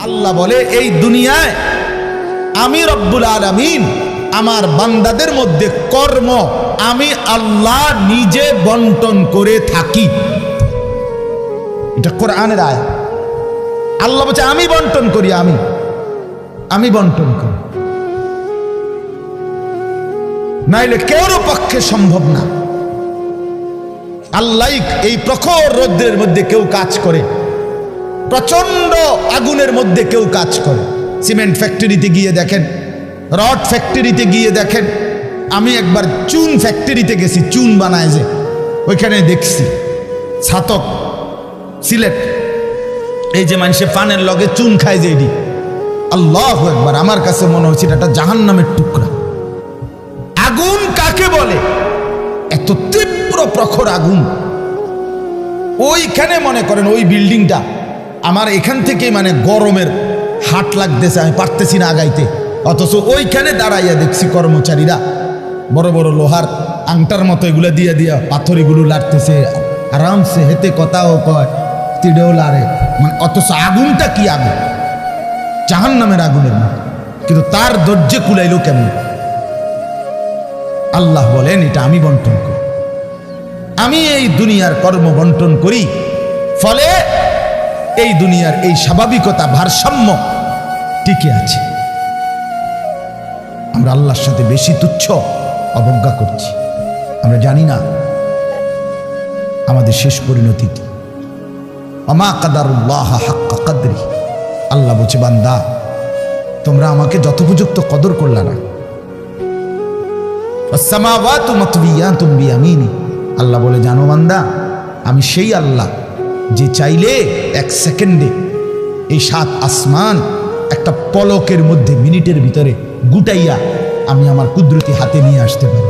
আল্লাহ বলে এই দুনিয়ায় আমি রব্বুল আলামিন আমার বান্দাদের মধ্যে কর্ম আমি আল্লাহ নিজে বন্টন করে থাকি। এটা কোরআনের আয়াত। আল্লাহ বলছে আমি বন্টন করি, আমি বন্টন করি, নাইলে কেউর পক্ষে সম্ভব না। আল্লাহ এই প্রখর রৌদ্রের মধ্যে কেউ কাজ করে, প্রচন্ড আগুনের মধ্যে কেউ কাজ করে। সিমেন্ট ফ্যাক্টরিতে গিয়ে দেখেন, রড ফ্যাক্টরিতে গিয়ে দেখেন। আমি একবার চুন ফ্যাক্টরিতে গেছি, চুন বানায় যে, ওইখানে দেখছি ছাতক সিলেট, এই যে মানুষে পানের লগে চুন খায় যে, এটি আল্লাহু আকবার, আমার কাছে মনে হচ্ছে এটা জাহান্নামের টুকরা। আগুন কাকে বলে? এত তীব্র প্রখর আগুন। ওইখানে মনে করেন ওই বিল্ডিংটা আমার এখান থেকে মানে গরমের হাট লাগতেছে, আমি পারতেছি না আগাইতে, অথচ ওইখানে দাঁড়াইয়া দেখছি কর্মচারীরা বড় বড় লোহার আংটার মতো এগুলো দিয়ে দিয়া পাথর এগুলো লাড়তেছে আরামসে, হেতে কথাও কয়, তিড়েও লাড়ে, মানে অথচ আগুনটা কি আগুন, জাহান্নামের আগুনের মতো। কিন্তু তার ধৈর্য কুলাইলো কেমন? আল্লাহ বলেন এটা আমি বন্টন করি, আমি এই দুনিয়ার কর্ম বন্টন করি, ফলে এই দুনিয়ার এই স্বাভাবিকতা ভারসাম্য টিকে আছে। আমরা আল্লাহর সাথে বেশি তুচ্ছ অবজ্ঞা করছি, আমরা জানি না আমাদের শেষ পরিণতি কি। ওমা কাদারুল্লাহ হাক্কা কদরি, আল্লাহ বলছে বান্দা তোমরা আমাকে যথোপযুক্ত কদর করলা না। আসসামাওয়াতু মাতবিয়াতুম বিয়ামিনি, আল্লাহ বলে জানো বান্দা আমি সেই আল্লাহ যে চাইলে এক সেকেন্ডে এই 7 আসমান একটা পলকের মধ্যে মিনিটের ভিতরে গুটাইয়া আমি আমার কুদরতি হাতে নিয়ে আসতে পারি।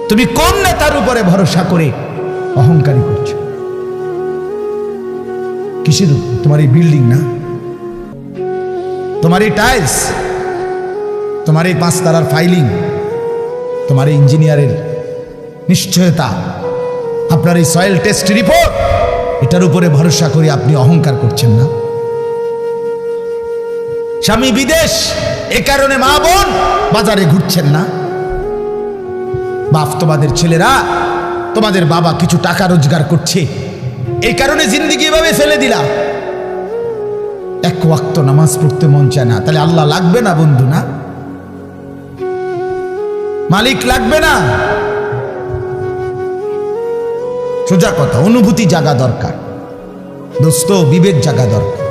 তুমি কোন নেতার উপরে ভরসা করে অহংকারী করছো? কিসের? তোমার এই বিল্ডিং না, তোমার এই টাইলস, তোমার এই 5 তারার ফাইলিং, তোমার এই ইঞ্জিনিয়ারের নিশ্চয়তা, আপনার এই সয়েল টেস্ট রিপোর্ট, এটার উপরে ভরসা করে আপনি অহংকার করছেন না? স্বামী বিদেশ, এ কারণে মা বোন বাজারে ঘুরছেন না? বাফতবাদের ছেলেরা, তোমাদের বাবা কিছু টাকা রোজগার করছে, এই কারণে জিন্দেগি এভাবে ফেলে দিলা। এক ওয়াক্ত নামাজ পড়তে মন চায় না, তাহলে আল্লাহ লাগবে না বন্ধু? না মালিক লাগবে না? সোজা কথা, অনুভূতি জাগা দরকার দোস্ত, বিবেক জাগা দরকার।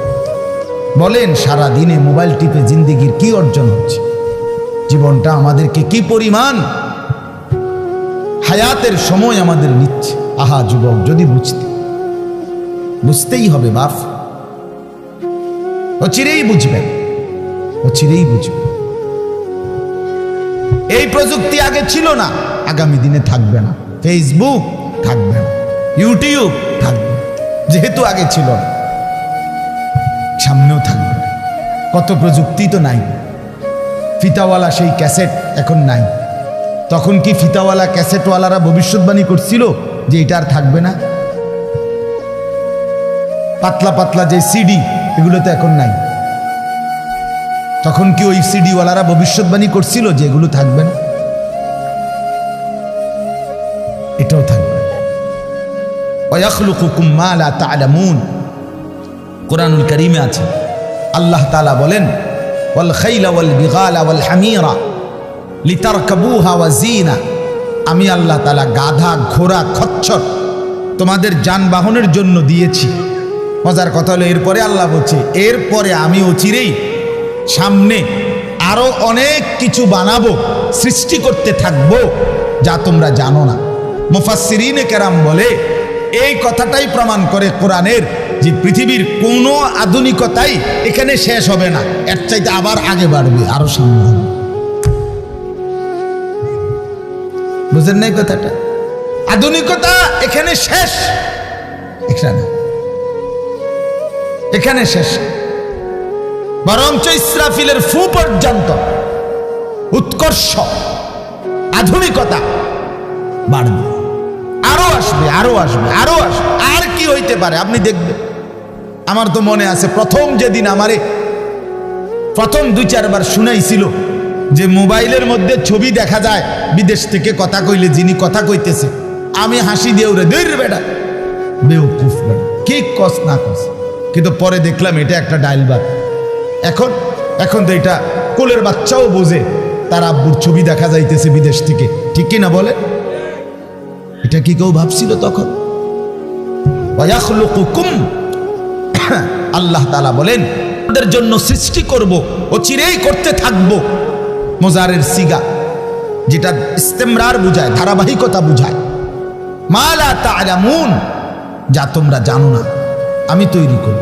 বলেন সারা দিনে মোবাইল টিপে জিন্দেগির কি অর্জন হচ্ছে? জীবনটা আমাদেরকে কি পরিমাণ হায়াতের সময় আমাদের নিচ্ছে। আহা যুবক, যদি বুঝতেই হবে বাপ, অচিরেই বুঝবেন, অচিরেই বুঝবেন। এই প্রযুক্তি আগে ছিল না, আগামী দিনে থাকবে না। ফেসবুক থাকবে না, ইউটিউব থাকবে, যেহেতু আগে ছিল না সামনেও থাকবে না। কত প্রযুক্তি তো নাই। ফিতাওয়ালা সেই ক্যাসেট এখন নাই। তখন কি ফিতাওয়ালা ক্যাসেটওয়ালারা ভবিষ্যৎবাণী করছিল যে এটা আর থাকবে না? পাতলা পাতলা যে সিডি, এগুলো তো এখন নাই। তখন কি ওই সিডিওয়ালারা ভবিষ্যৎবাণী করছিল যে এগুলো থাকবে না? এটাও থাকবে। ওয়াখলুকুকুম মা লা তা'লামুন, কুরআনুল কারীমে আছে আল্লাহ তাআলা বলেন ওয়াল খাইলা ওয়াল বিগালা ওয়াল হামিরা লিতারকাবুহা ওয়া জিনা, আমি আল্লাহ তাআলা গাধা, ঘোড়া, খচ্চর তোমাদের যানবাহনের জন্য দিয়েছি। মজার কথা হলো এরপরে আল্লাহ বলছে এরপরে আমি অচিরেই সামনে আরো অনেক কিছু বানাবো, সৃষ্টি করতে থাকবো যা তোমরা জানো না। মুফাসসিরিনে কেরাম বলে এই কথাটাই প্রমাণ করে কোরআনের যে পৃথিবীর কোনো আধুনিকতাই এখানে শেষ হবে না, এর চাইতে আবার আগে বাড়বে, আরো সামনে হবে। বুঝেন নাই কথাটা? আধুনিকতা এখানে শেষ, এখানে শেষ, বরঞ্চ ইসরাফিলের ফু পর্যন্ত উৎকর্ষ আধুনিকতা বাড়বে, আরো আসবে, আরো আসবে, আরো আসবে। আর কি হইতে পারে আপনি দেখবেন। আমার তো মনে আছে প্রথম যেদিন আমারে প্রথম 2-4 বার শুনাইছিল যে মোবাইলের মধ্যে ছবি দেখা যায় বিদেশ থেকে কথা কইলে, যিনি কথা কইতেছে, আমি হাসি দিয়ে উড়ে দূর বেটা বেউকুফ বেটা, কি কস না কস। কিন্তু পরে দেখলাম এটা একটা ডায়ালবার। এখন তো এটা কোলের বাচ্চাও বোঝে তার আব্বুর ছবি দেখা যাইতেছে বিদেশ থেকে, ঠিক কি না বলে? এটা কি কেউ ভাবছিল তখন? আল্লাহ তাআলা বলেন আমাদের জন্য সৃষ্টি করব, ও চিরেই করতে থাকবো। মোজারের সিগা, যেটা ইস্তেমরার বুঝায়, ধারাবাহিকতা বুঝায়। মা লা তা'লামুন, যা তোমরা জানো না আমি তৈরি করব।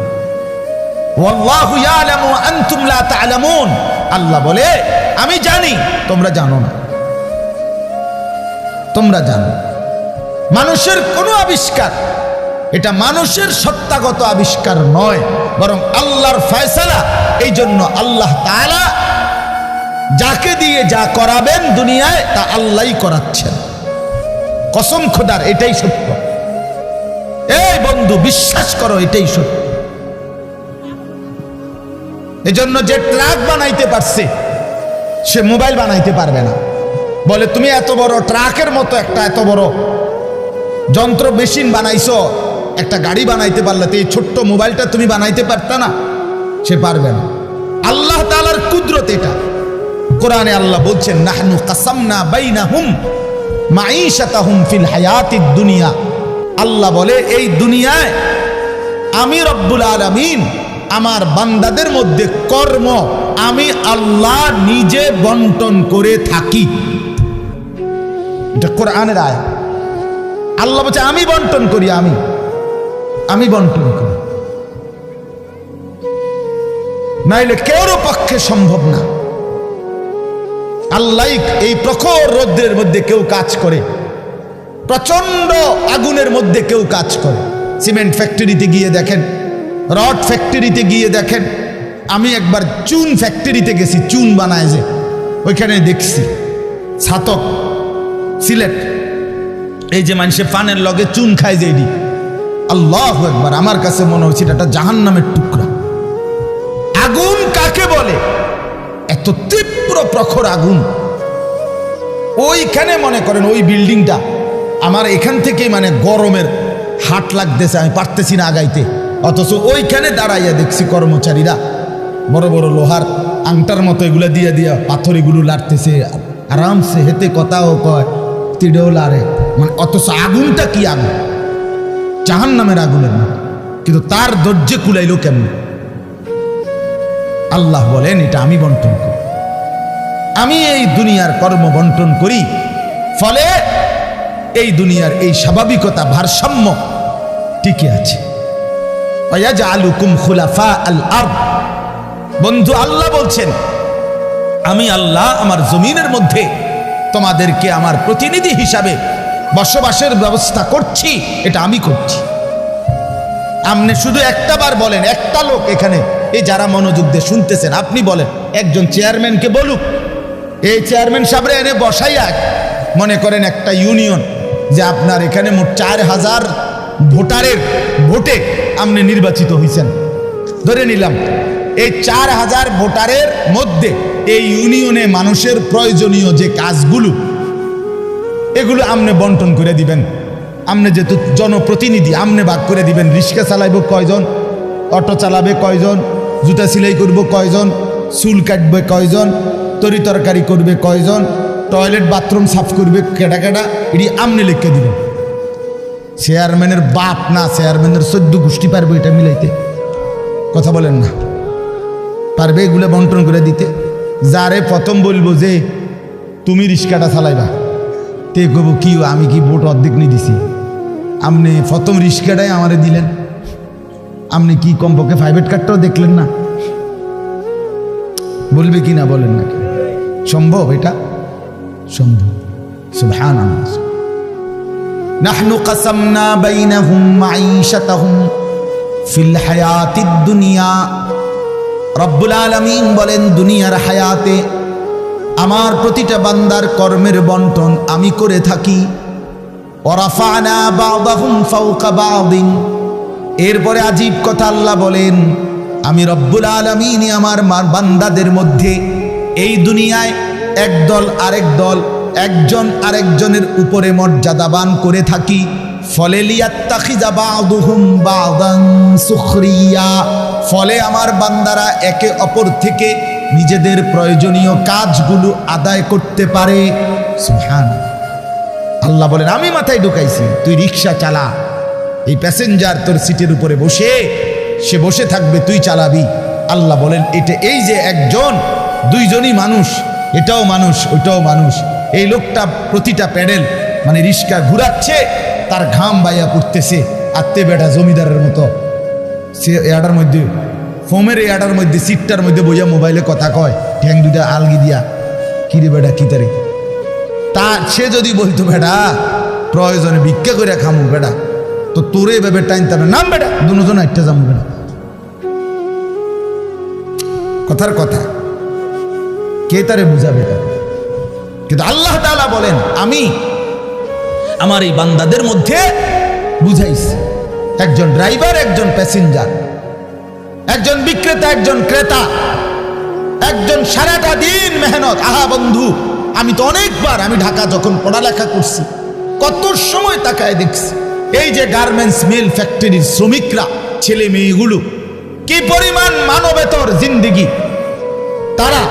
ওয়াল্লাহু ইয়ালামু ওয়া আনতুম লা তা'লামুন, আল্লাহ বলে আমি জানি তোমরা জানো না। তোমরা জানো মানুষের কোনো আবিষ্কার, এটা মানুষের সত্তাগত আবিষ্কার নয়, বরং আল্লাহর ফয়সালা। এই জন্য আল্লাহ তাআলা যাকে দিয়ে যা করাবেন দুনিয়ায় তা আল্লাহই করাচ্ছেন। কসম খোদার, এটাই সত্য। এই বন্ধু বিশ্বাস করো, এটাই সত্য। এজন্য যে ট্রাক বানাইতে পারছে সে মোবাইল বানাইতে পারবে না। বলে তুমি এত বড় ট্রাকের মতো একটা এত বড় যন্ত্র মেশিন বানাইছো, একটা গাড়ি বানাইতে পারলে তো এই ছোট্ট মোবাইলটা তুমি বানাইতে পারতা না? সে পারবে না। আল্লাহ তাআলার কুদরত এটা। কোরআনে আল্লাহ বলছেন নাহনু কাসামনা বাইনাহুম মাঈশাতাহুম ফিল হায়াতিদ দুনিয়া। আল্লাহ বলে এই দুনিয়ায় আমি রব্বুল আলামিন আমার বান্দাদের মধ্যে কর্ম আমি আল্লাহ নিজে বন্টন করে থাকি। এটা কোরআনের আয়াত। আল্লাহ বলছে আমি বন্টন করি, আমি বন্টন করি, নাইলে কেউর পক্ষে সম্ভব না। আল্লাহ এই প্রখর রৌদ্রের মধ্যে কেউ কাজ করে, প্রচন্ড আগুনের মধ্যে কেউ কাজ করে। সিমেন্ট ফ্যাক্টরিতে গিয়ে দেখেন, রড ফ্যাক্টরিতে গিয়ে দেখেন। আমি একবার চুন ফ্যাক্টরিতে গেছি, চুন বানায় যে, ওইখানে দেখছি ছাতক সিলেট, এই যে মানুষে পানের লগে চুন খায় যে, এটি আল্লাহু আকবার, আমার কাছে মনে হচ্ছে এটা জাহান্নামের টুকরা। আগুন কাকে বলে? এত তীব্র প্রখর আগুন। ওইখানে মনে করেন ওই বিল্ডিংটা আমার এখান থেকে মানে গরমের হাট লাগতেছে, আমি পারতেছি না আগাইতে, অথচ ওইখানে দাঁড়াইয়া দেখছি কর্মচারীরা বড় বড় লোহার আংটার মতো এগুলো দিয়ে দিয়া পাথর এগুলো লাড়তেছে, আরামসে হেতে কথাও কয়, তিড়েও লাড়ে, মানে অথচ আগুনটা কি আগুন, জাহান্নামের আগুনের মতো। কিন্তু তার ধৈর্য কুলাইলো কেমন? আল্লাহ বলেন এটা আমি বন্টন করি, আমি এই দুনিয়ার কর্ম বন্টন করি। ফলে এই দুনিয়ার এই স্বাভাবিকতা ভারসাম্য টিকে আছে। ওয়াজআলুকুম খুলাফা আল আরদ। বন্ধু আল্লাহ বলছেন আমি আল্লাহ আমার জমিনের মধ্যে তোমাদেরকে আমার প্রতিনিধি হিসাবে বসবাসের ব্যবস্থা করছি, এটা আমি করছি। আপনি শুধু একটা বার বলেন, একটা লোক এখানে এই যারা মনোযোগ দিয়ে শুনতেছেন, আপনি বলেন একজন চেয়ারম্যানকে বলুক, এই চেয়ারম্যান সাহেবরা এনে বসাইয়া, মনে করেন একটা ইউনিয়ন যে আপনার এখানে মোট 4000 ভোটারের ভোটে আপনি নির্বাচিত হয়েছেন, ধরে নিলাম এই 4000 ভোটারের মধ্যে এই ইউনিয়নে মানুষের প্রয়োজনীয় যে কাজগুলো এগুলো আপনি বন্টন করে দিবেন। আপনি যেহেতু জনপ্রতিনিধি, আপনি ভাগ করে দিবেন। রিক্সা চালাইব কয়জন, অটো চালাবে কয়জন, জুতা সেলাই করব কয়জন, চুল কাটবে কয়জন, তরি তরকারি করবে কয়জন, টয়লেট বাথরুম সাফ করবে কেডা কেডা, এটি আপনি লিখে দিবেন। চেয়ারম্যানের বাপ না, চেয়ারম্যানের 14 গোষ্ঠী পারবে এটা মিলাইতে? কথা বলেন না, পারবে এগুলো বন্টন করে দিতে? যারে প্রথম বলবো যে তুমি রিক্সাটা চালাইবা, তে কব কি আমি কি ভোট অর্ধেক নিয়ে দিছি, আপনি প্রথম রিক্সাটাই আমারে দিলেন, আপনি কি কমপক্ষে প্রাইভেট কার্ডটাও দেখলেন না? বলবে কি না বলেন নাকি? সম্ভব? এটা সম্ভব। সুবহানাল্লাহ। নাহনু কাসামনা বাইনাহুম মাঈশাতাহুম ফিল হায়াতিদ দুনিয়া। রব্বুল আলামিন বলেন দুনিয়ার হায়াতে আমার প্রতিটা বান্দার কর্মের বন্টন আমি করে থাকি। ওয়ারাফা'না বা'দাহুম ফাওকা বা'দিন, এরপরে আজীব কথা আল্লাহ বলেন, আমি রব্বুল আলামিন আমার বান্দাদের মধ্যে এই দুনিয়ায় একদল আরেক দল, একজন আরেকজনের উপরে মর্যাদাবান করে থাকি। ফলে লিয়াত্তাখিযা বা'দুহুম বা'দান সুখরিয়া, ফলে আমার বান্দারা একে অপর থেকে নিজেদের প্রয়োজনীয় কাজগুলো আদায় করতে পারে। সুবহানাল্লাহ। আল্লাহ বলেন, আমি মাথায় ঢুকাইছি, তুই রিক্সা চালা, এই প্যাসেঞ্জার তোর সিটের উপরে বসে, সে বসে থাকবে, তুই চালাবি। আল্লাহ বলেন, এটা এই যে একজন দুইজনই মানুষ, এটাও মানুষ ওইটাও মানুষ। এই লোকটা প্রতিটা প্যাডেল মানে রিক্সা ঘুরাচ্ছে, তার ঘাম বাইয়া পড়তেছে, আত্মে বেটা জমিদারের মতো। সে এটার মধ্যে ফোমের এটার মধ্যে সিটটার মধ্যে বইয়া মোবাইলে কথা কয়, ঠ্যাং দুটা আলগি দিয়া, কিরে বেটা কি তারে। তা সে যদি বলতো, বেটা প্রয়োজনে ভিক্ষা করে খামু বেটা, তো তোরে এভাবে টাইনতে হবে, নাম বেটা দুজন একটা যাবো বেটা। কথার কথা, কে তারে বুঝাবে? কিন্তু আল্লাহ তাআলা বলেন, আমি আমার এই বান্দাদের মধ্যে বুঝাইছি, একজন ড্রাইভার, একজন প্যাসেঞ্জার, একজন বিক্রেতা, একজন ক্রেতা, একজন সারাটা দিন মেহনত। আহা বন্ধু, আমি তো অনেকবার, আমি ঢাকা যখন পড়ালেখা করছি, কত সময় তাকায় দেখছি এই যে গার্মেন্টস মিল ফ্যাক্টরির শ্রমিকরা, ছেলে মেয়েগুলো, কি পরিমাণ মানবেতর জিন্দেগি। তারা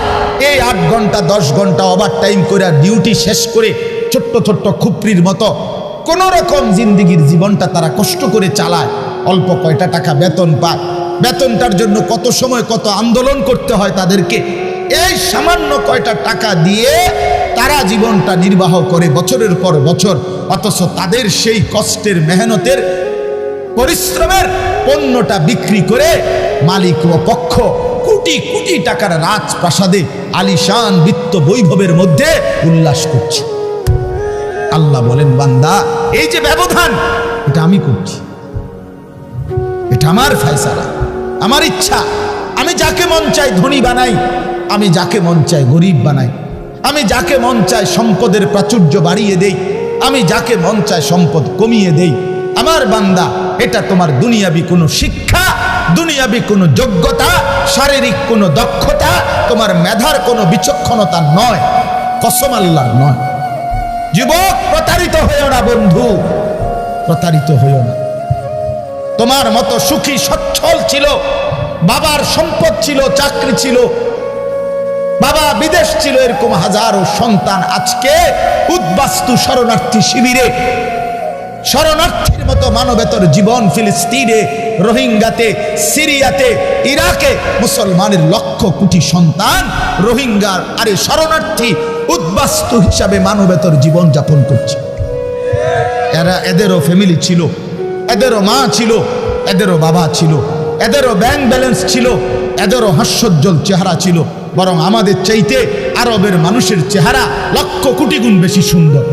এই 8 ঘন্টা 10 ঘন্টা ওভার টাইম করে ডিউটি শেষ করে ছোট্ট ছোট্ট খুপরির মতো কোন রকম জিন্দেগির জীবনটা তারা কষ্ট করে চালায়। অল্প কয়টা টাকা বেতন পায়, বেতনটার জন্য কত সময় কত আন্দোলন করতে হয় তাদেরকে। এই সামান্য কয়টা টাকা দিয়ে তারা জীবনটা নির্বাহ করে বছরের পর বছর, অথচ তাদের সেই কষ্টের মেহনতের পরিশ্রমের পণ্যটা বিক্রি করে মালিক ও পক্ষ কোটি কোটি টাকার রাজপ্রাসাদে আলিশান বিত্ত বৈভবের মধ্যে উল্লাস করছে। আল্লাহ বলেন, বান্দা এই যে ব্যবধান, এটা আমি করছি, এটা আমার ফয়সালা, আমার ইচ্ছা। আমি যাকে মন চাই ধনী বানাই, আমি যাকে মন চাই গরিব বানাই, আমি যাকে মন চাই সম্পদের প্রাচুর্য বাড়িয়ে দেই, আমি যাকে মন চাই সম্পদ কমিয়ে দেই। আমার বান্দা, এটা তোমার দুনিয়াবি কোনো শিক্ষা, দুনিয়াবি কোনো যোগ্যতা, শারীরিক কোনো দক্ষতা, তোমার মেধার কোনো বিচক্ষণতা নয়, কসম আল্লাহর নয়। যুবক, প্রতারিত হইও না বন্ধু, প্রতারিত হইও না। তোমার মতো সুখী সচ্ছল ছিল, বাবার সম্পদ ছিল, চাকরি ছিল, বাবা বিদেশ ছিল, এরকম হাজারো সন্তান আজকে উদ্বাস্তু শরণার্থী শিবিরে, শরণার্থীর মতো মানবেতর জীবন ফিলিস্তিনে, রোহিঙ্গাতে, সিরিয়াতে, ইরাকে মুসলমানের লক্ষ কোটি সন্তান রোহিঙ্গার আরে শরণার্থী উদ্বাস্তু হিসাবে মানবেতর জীবন যাপন করছে। এদেরও ফ্যামিলি ছিল, এদেরও মা ছিল, এদেরও বাবা ছিল, এদেরও ব্যাংক ব্যালেন্স ছিল, এদেরও হাস্যোজ্জ্বল চেহারা ছিল। বরং আমাদের চাইতে আরবের মানুষের চেহারা লক্ষ কোটি গুণ বেশি সুন্দর।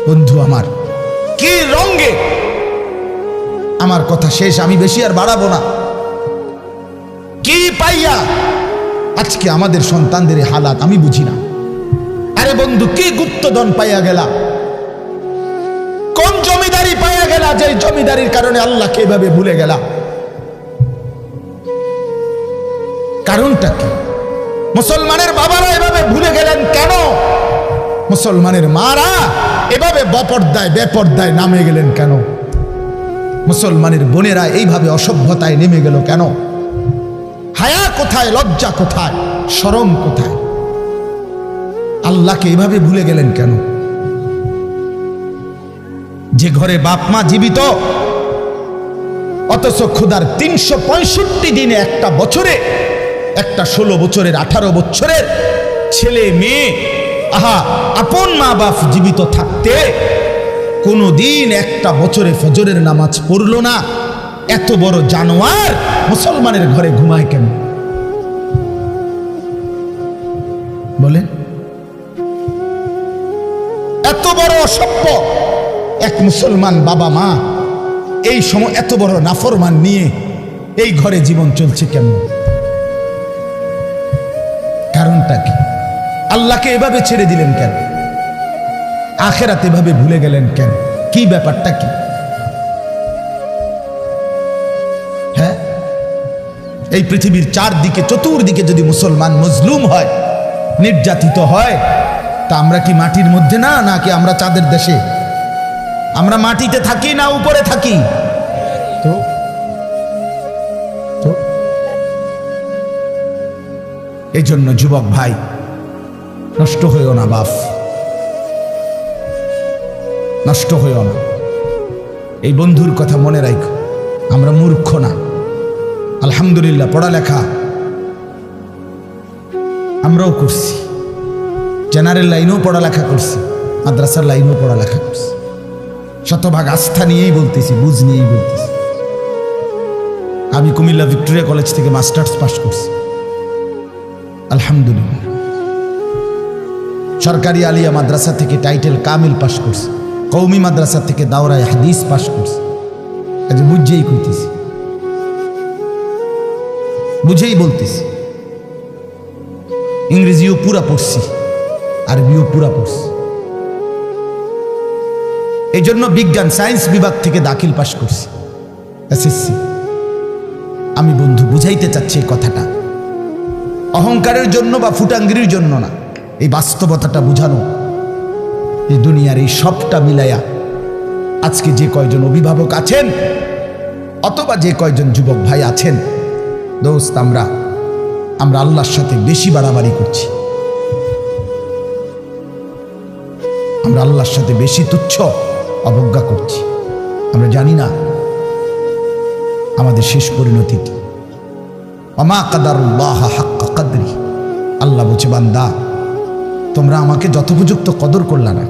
বন্ধু আমার, কি রঙে, আমার কথা শেষ, আমি বেশি আর বাড়াবো না। কি পাইয়া আজকে আমাদের সন্তানদের হালাত আমি বুঝি না। আরে বন্ধু, কি গুপ্তধন পাইয়া গেলা, কোন জমিদারি পাইয়া গেলা, যে জমিদারির কারণে আল্লাহকে এভাবে ভুলে গেলা? কারণটা কি? মুসলমানের বাবারা এভাবে ভুলে গেলেন কেন? মুসলমানের মারা এভাবে বেপর্দায় নামে গেলেন কেন? মুসলমানের বোনেরা এইভাবে অসভ্যতায় নেমে গেল কেন? হায়া কোথায়, লজ্জা কোথায়, শরম কোথায়? আল্লাহকে এভাবে ভুলে গেলেন কেন? যে ঘরে বাপ মা জীবিত, অথচ ক্ষুধার 365 দিনে, একটা বছরে, একটা 16 বছরের 18 বছরের ছেলে মেয়ে, আহা, আপন মা বাপ জীবিত থাকতে কোনদিন একটা বছরে ফজরের নামাজ পড়লো না। এত বড় জানোয়ার মুসলমানের ঘরে ঘুমায় কেন বলে? এত বড় অসভ্য এক মুসলমান বাবা মা এই সময় এত বড় নাফরমান নিয়ে এই ঘরে জীবন চলছে কেন? কারণটা কি? আল্লাহকে এভাবে ছেড়ে দিলেন কেন? আখেরাত এভাবে ভুলে গেলেন কেন? কি ব্যাপারটা কি? এই পৃথিবীর চারদিকে চতুর্দিকে যদি মুসলমান মজলুম হয়, নির্যাতিত হয়, তা আমরা কি মাটির মধ্যে না, নাকি আমরা চাঁদের দেশে? আমরা মাটিতে থাকি না উপরে থাকি? তো এই জন্য যুবক ভাই, নষ্ট হইও না বাপ, নষ্ট হইও না। এই বন্ধুর কথা মনে রাখো, আমরা মূর্খ না। আলহামদুলিল্লাহ, পড়ালেখা আমরাও করছি, জেনারেল লাইনেও পড়ালেখা করছি, মাদ্রাসার লাইনেও পড়ালেখা করছি। শতভাগ আস্থা নিয়েই বলতেছি, বুঝ নিয়েই বলতেছি। আমি কুমিল্লা ভিক্টোরিয়া কলেজ থেকে মাস্টার্স পাস করছি, আলহামদুলিল্লাহ। সরকারি আলিয়া মাদ্রাসা থেকে টাইটেল কামিল পাস করছি, কওমি মাদ্রাসা থেকে দাওরায়ে হাদিস পাস করছি। আজ বুঝেই কইতেছি, বুঝেই বলতেছি। ইংরেজিও পুরা পড়ছি, আরবিও পুরা পড়ছি। এই জন্য বিজ্ঞান সায়েন্স বিভাগ থেকে দাখিল পাস করছি, এসএসসি। আমি বন্ধু বুঝাইতে চাচ্ছি এই কথাটা অহংকারের জন্য বা ফুটাঙ্গিরির জন্য না, এই বাস্তবতাটা বুঝানো। এই দুনিয়ার এই সবটা মিলাইয়া আজকে যে কয়জন অভিভাবক আছেন অথবা যে কয়জন যুবক ভাই আছেন, দোস্ত, আমরা আল্লাহর সাথে বেশি বাড়াবাড়ি করছি। আমরা আল্লাহর সাথে বেশি তুচ্ছ অবজ্ঞা করছি। আমরা জানি না আমাদের শেষ পরিণতি কি। ওমা কাদারুল্লাহ হাক্কা কদরি, আল্লাহ বলছে, বান্দা তোমরা আমাকে যথোপযুক্ত কদর করলা না।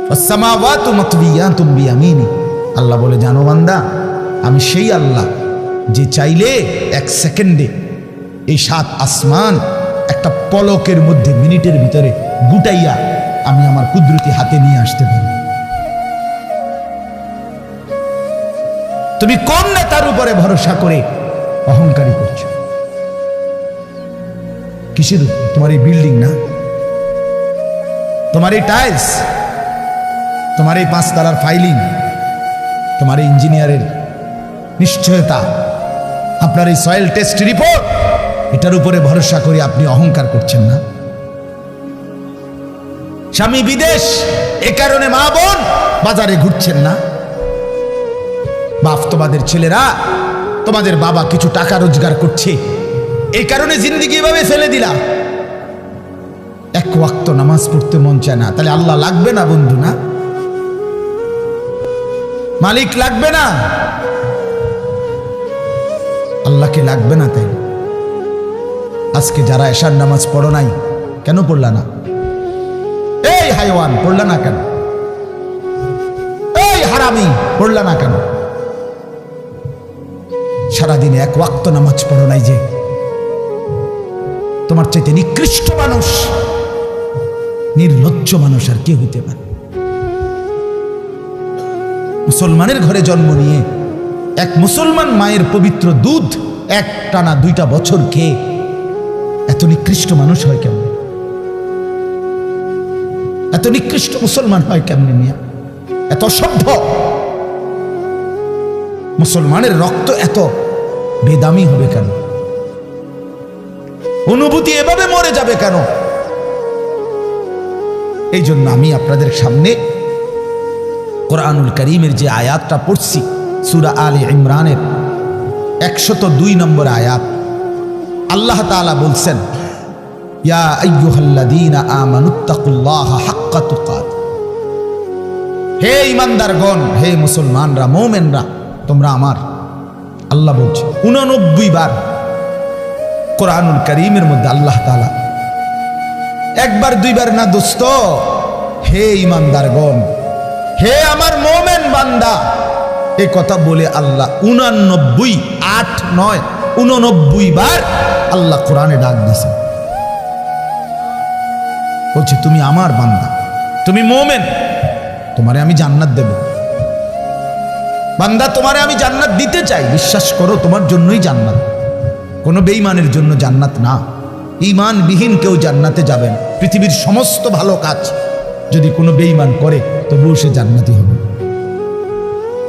ওয়াসসামাওয়াতু মাতবিয়াতুম বিয়ামিনি, আল্লাহ বলে, জানো বান্দা, আমি সেই আল্লাহ যে চাইলে এক সেকেন্ডে এই 7 আসমান একটা পলকের মধ্যে, মিনিটের ভিতরে গুটাইয়া আমি আমার কুদরতি হাতে নিয়ে আসতে পারি। তুমি কোন নেতার উপরে ভরসা করে অহংকারী করছো? কিসের? তোমার এই বিল্ডিং না, তোমার এই টাইলস, তোমার এই 5 তলার ফাইলিং, তোমার এই ইঞ্জিনিয়ারের নিশ্চয়তা, আপনার এই সয়েল টেস্ট রিপোর্ট, এটার উপরে ভরসা করে আপনি অহংকার করছেন না? স্বামী বিদেশ, এ কারণে মা বোন বাজারে ঘুরছেন না? বাস্তবাদের ছেলেরা, তোমাদের বাবা কিছু টাকা রোজগার করছে, এই কারণে জিন্দেগি এভাবে ফেলে দিলা। এক ওয়াক্ত নামাজ পড়তে মন চায় না, তাহলে আল্লাহ লাগবে না বন্ধু? না, মালিক লাগবে না? আল্লাহকে লাগবে না? তাই আজকে যারা এশার নামাজ পড়ো নাই, কেন পড়লা না? এই হাইওয়ান, পড়লা না কেন? এই হারামি, পড়লা না কেন? সারাদিনে এক ওয়াক্ত নামাজ পড়ো নাই যে? তোমার চাইতে নিকৃষ্ট মানুষ, নির্লজ্জ মানুষ আর কে হইতে পারে? মুসলমানের ঘরে জন্ম নিয়ে এক মুসলমান মায়ের পবিত্র দুধ এক টানা 2টা বছর খেয়ে এত নিকৃষ্ট মানুষ হয় কেমন? এত নিকৃষ্ট মুসলমান হয় কেমনে মিয়া? এত সভ্য মুসলমানের রক্ত এত বেদামি হবে কেন? অনুভূতি এভাবে মরে যাবে কেন? এই জন্য আমি আপনাদের সামনে কোরআনুল কারীমের যে আয়াতটা পড়ছি, সূরা আলে ইমরানের 102 নম্বর আয়াত, আল্লাহ তাআলা বলছেন, ইয়া আইয়ুহাল্লাযীনা আমানুত্তাকুল্লাহা হাক্কা তুকাত, হে ঈমানদারগণ, হে মুসলমানরা, মুমিনরা, তোমরা আমার, আল্লাহ বলছে 89 বার কোরআনুল কারীমের মধ্যে আল্লাহ তাআলা, একবার দুইবার না দোস্ত, হে ঈমানদারগণ, হে আমার মুমিন বান্দা, এই কথা বলে আল্লাহ 89, 8, 9, 89 বার আল্লাহ কোরআনে ডাক দিয়েছে। বলছে, তুমি আমার বান্দা, তুমি মুমিন, তোমারে আমি জান্নাত দেব। বান্দা, তোমারে আমি জান্নাত দিতে চাই, বিশ্বাস করো, তোমার জন্যই জান্নাত, কোনো বেঈমানের জন্য জান্নাত না। ঈমানবিহীন কেউ জান্নাতে যাবেন। পৃথিবীর সমস্ত ভালো কাজ যদি কোনো বেঈমান করে, তবুও সে জান্নাতি হবে।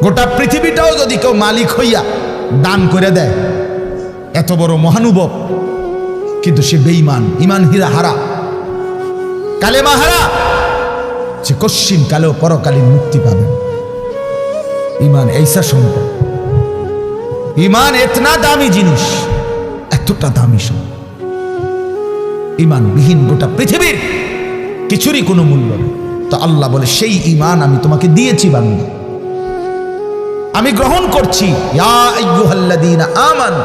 গোটা পৃথিবীটাও যদি কেউ মালিক হইয়া দান করে দেয়, এত বড় মহানুভব, কিন্তু সে বেঈমান, ইমান হীরা হারা, কালেমা হারা, সে কশ্চিন কালেও পরকালীন মুক্তি পাবে। ইমান এইসা সম্পদ, ইমান এতনা দামি জিনিস, এতটা দামি সম্পদ। ইমান বিহীন গোটা পৃথিবীর কিছুরই কোনো মূল্য নেই। তো আল্লাহ বলে সেই ইমান আমি তোমাকে দিয়েছি বান্দা, আমি গ্রহণ করছি। ইয়া আইয়ুহাল্লাযীনা আমানু,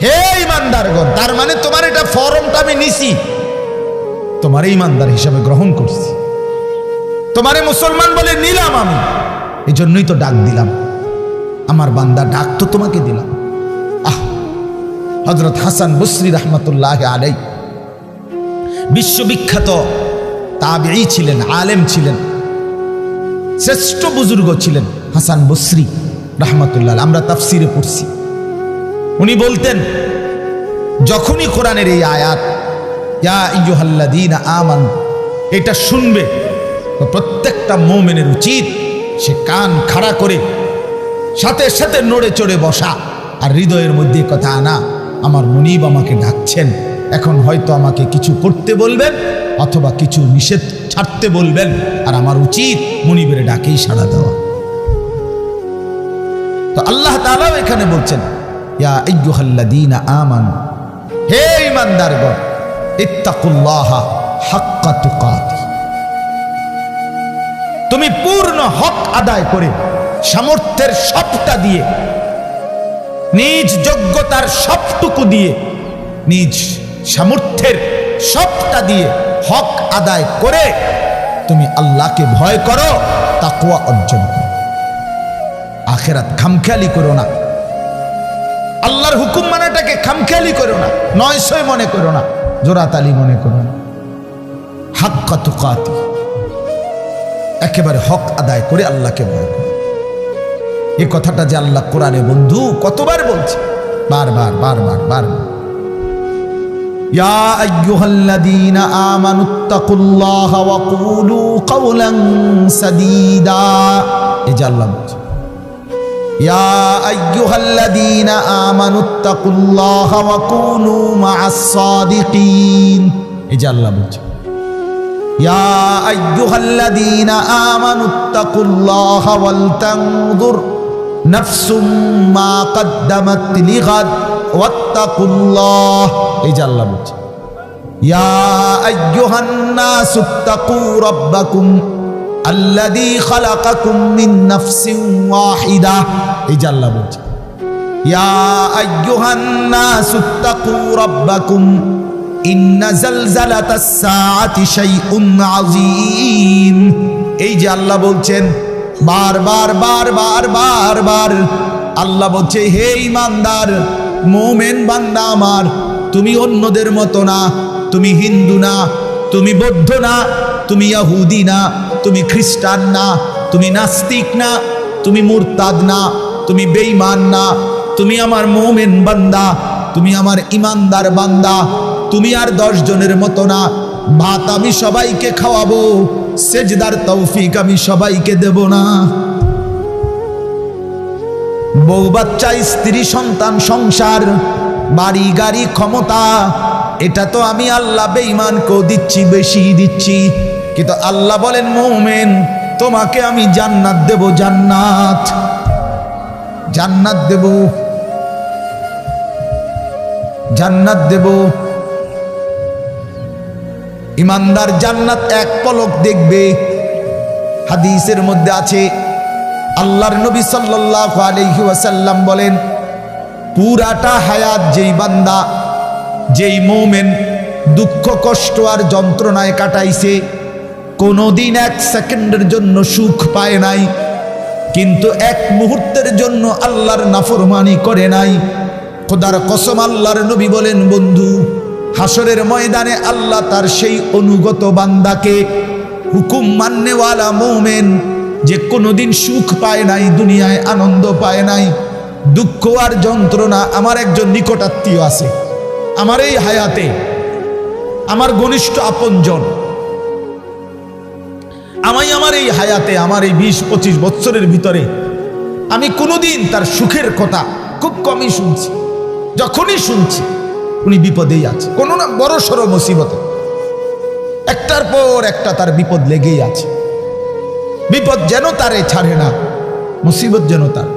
হে ঈমানদারগণ। তার মানে তোমার এটা ফরমটা আমি নিছি, তোমার ঈমানদার হিসাবে গ্রহণ করছি, তোমারে মুসলমান বলে নিলাম আমি। এই জন্যই তো ডাক দিলাম, আমার বান্দা, ডাক তো তোমাকে দিলাম। হযরত হাসান বসরি রাহমাতুল্লাহি আলাইহি বিশ্ববিখ্যাত তাবিঈ ছিলেন, আলেম ছিলেন, শ্রেষ্ঠ বুজুর্গ ছিলেন হাসান বসরি রাহমাতুল্লাহ। আমরা তাফসিরে পড়ছি, উনি বলতেন যখনই কোরআনের এই আয়াত ইয়া আইয়ুহাল্লাযীনা আমানু এটা শুনবে, প্রত্যেকটা মুমিনের উচিত সে কান খাড়া করে সাথে সাথে নড়ে চড়ে বসা, আর হৃদয়ের মধ্যে কথা আনা, আমার মুনিব আমাকে ডাকছেন, এখন হয়তো আমাকে কিছু করতে বলবেন অথবা কিছু নিষেধ ছাড়তে বলবেন, আর আমার উচিত মুনিবের ডাকেই সাড়া দেওয়া। তো আল্লাহ তাআলা এখানে বলছেন ইয়া আইয়ুহাল্লাযীনা আমানু, হে ঈমানদারগণ, ইত্তাকুল্লাহা হাক্কা তুকাতিহ, তুমি পূর্ণ হক আদায় করে সামর্থ্যের সবটা দিয়ে, নিজ যোগ্যতার সবটুকু দিয়ে, নিজ সামর্থ্যের সবটা দিয়ে হক আদায় করে তুমি আল্লাহকে ভয় করো, তাকওয়া অর্জন করো। আখিরাত খামখেয়ালি করো না, আল্লাহর হুকুম মানাটাকে খামখেয়ালি করো না, নয়সয় মনে করো না, জোরাতালি মনে করো না। হাক্কা তুকাতিহ, একেবারে হক আদায় করে আল্লাহকে ভয় করো। এই কথাটা যে আল্লাহ কোরআনে বন্ধু কতবার বলছে, বারবার বারবার বারবার। ইয়া আইয়ুহাল্লাযীনা আমানুত্তাকুল্লাহা ওয়া কুলু কাওলান সাদীদা, এই যে আল্লাহ বলছে ইয়া আইয়ুহাল্লাযীনা আমানুত্তাকুল্লাহা ওয়া কুনু মা'আস সাদিকিন, এই যে আল্লাহ বলছে ইয়া আইয়ুহাল্লাযীনা আমানুত্তাকুল্লাহা ওয়াল তানজুর নাফসুম মা কদ্দামাত লিগাদ ওয়াত্তাকুল্লাহ, এই যে আল্লাহ বলছে ইয়া আইয়ুহান নাসুত্তাকু রাব্বাকুম আল্লাযী খালাকাকুম মিন নাফসিন ওয়াহিদা, এই যে আল্লাহ বলছে ইয়া আইয়ুহান নাসুত্তাকু রাব্বাকুম ইন্না জালজালাতাস সাআতি শাইউন আযীম, এই যে আল্লাহ বলছেন বারবার বারবার বারবার। আল্লাহ বলছে হে ঈমানদার মুমিন বান্দা আমার, তুমি অন্যদের মতো না, তুমি হিন্দু না, তুমি বৌদ্ধ না, তুমি ইহুদি না, তুমি খ্রিস্টান না, তুমি নাস্তিক না, তুমি মুরতাদ না, তুমি বেঈমান না, তুমি আমার মুমিন বান্দা, তুমি আমার ঈমানদার বান্দা। তুমি আর 10 জনের মতো না, ভাত আমি সবাইকে খাওয়াবো, সেজদার তৌফিক আমি সবাইকে দেব না। বউ বাচ্চা, স্ত্রী সন্তান, সংসার, বাড়ি গাড়ি, ক্ষমতা, এটা তো আমি আল্লাহ বেঈমানকেও দিচ্ছি, বেশি দিচ্ছি। কিন্তু আল্লাহ বলেন মুমিন তোমাকে আমি জান্নাত দেব, জান্নাত, জান্নাত দেব, জান্নাত দেব। ঈমানদার জান্নাত এক পলক দেখবে। হাদিসের মধ্যে আছে আল্লাহর নবী সাল্লাল্লাহু আলাইহি ওয়াসাল্লাম বলেন পুরাটা হায়াত যেই বান্দা, যেই মুমিন দুঃখ কষ্ট আর যন্ত্রণায় কাটাইছে, কোনোদিন 1 সেকেন্ডের জন্য সুখ পায় নাই, কিন্তু 1 মুহূর্তের জন্য আল্লাহর নাফরমানি করে নাই, খোদার কসম আল্লাহর নবী বলেন বন্ধু হাসরের ময়দানে আল্লাহ তার সেই অনুগত বান্দাকে, হুকুম মাননেওয়ালা মুমিন যে কোনোদিন সুখ পায় নাই, দুনিয়ায় আনন্দ পায় নাই, দুঃখ আর যন্ত্রণা। আমার একজন নিকটাত্মীয় আছে আমার এই হায়াতে, আমার ঘনিষ্ঠ আপনজন, আমার এই হায়াতে, আমার এই 20-25 বছরের ভিতরে আমি কোনোদিন তার সুখের কথা খুব কমই শুনছি। যখনই শুনছি উনি বিপদেই আছে, কোনো না বড় সড়ো মুসিবতে, একটার পর একটা তার বিপদ লেগেই আছে। বিপদ যেন তারে ছাড়ে না, মুসিবত যেন তার।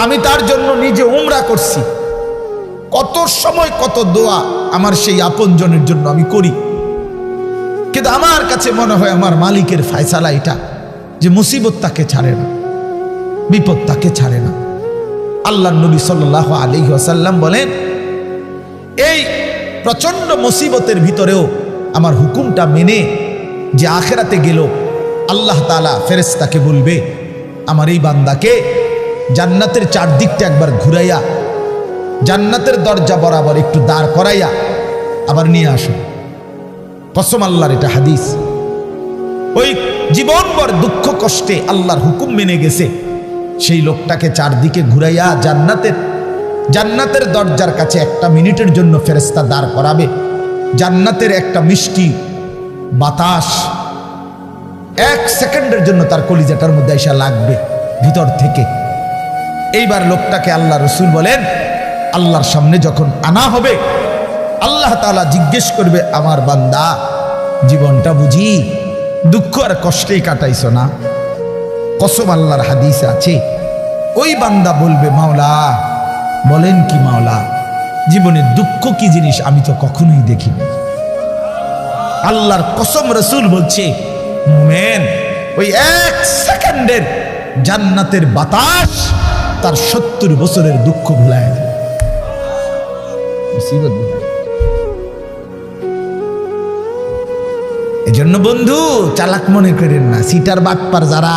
আমি তার জন্য নিজে উমরা করছি, কত সময় কত দোয়া আমার সেই আপনজনের জন্য আমি করি, কিন্তু আমার কাছে মনে হয় আমার মালিকের ফয়সালা এটা যে মুসিবত তাকে ছাড়ে না, বিপদ তাকে ছাড়ে না। আল্লাহর নবী সাল্লাল্লাহু আলাইহি ওয়াসাল্লাম বলেন, এই প্রচন্ড মুসিবতের ভিতরেও আমার হুকুমটা মেনে যে আখিরাতে গেল, আল্লাহ তাআলা ফেরেশতাকে বলবে, আমার এই বান্দাকে জান্নাতের চারদিকটা একবার ঘুরাইয়া জান্নাতের দরজা বরাবর একটু দাঁড় করাইয়া আবার নিয়ে আসো। কসম আল্লাহর, এটা হাদিস। ওই জীবনভর দুঃখ কষ্টে আল্লাহর হুকুম মেনে গেছে, সেই লোকটাকে চারদিকে ঘুরাইয়া জান্নাতের দরজার কাছে একটা মিনিটের জন্য ফেরেশতা দাঁড় করাবে। জান্নাতের একটা মিষ্টি বাতাস 1 সেকেন্ডের জন্য তার কলিজাটার মধ্যে এসে লাগবে ভিতর থেকে। এইবার লোকটাকে আল্লাহ রসুল বলেন, আল্লাহর সামনে যখন আনা হবে, আল্লাহ তাআলা জিজ্ঞেস করবে, আমার বান্দা জীবনটা বুঝি দুঃখ আর কষ্টেই কাটাইছো না? কসম আল্লাহর হাদিসে আছে, ওই বান্দা বলবে, মাওলা বলেন কি মাওলা, জীবনের দুঃখ কি জিনিস আমি তো কখনোই দেখিনি। আল্লাহর কসম, রসুল বলছে, মুমিন ওই 1 সেকেন্ডের জান্নাতের বাতাস তার 70 বছরের দুঃখ ভুলায় দেয়। এজন্য বন্ধু চালাক মনে করেন না, সিটার বাটপার যারা,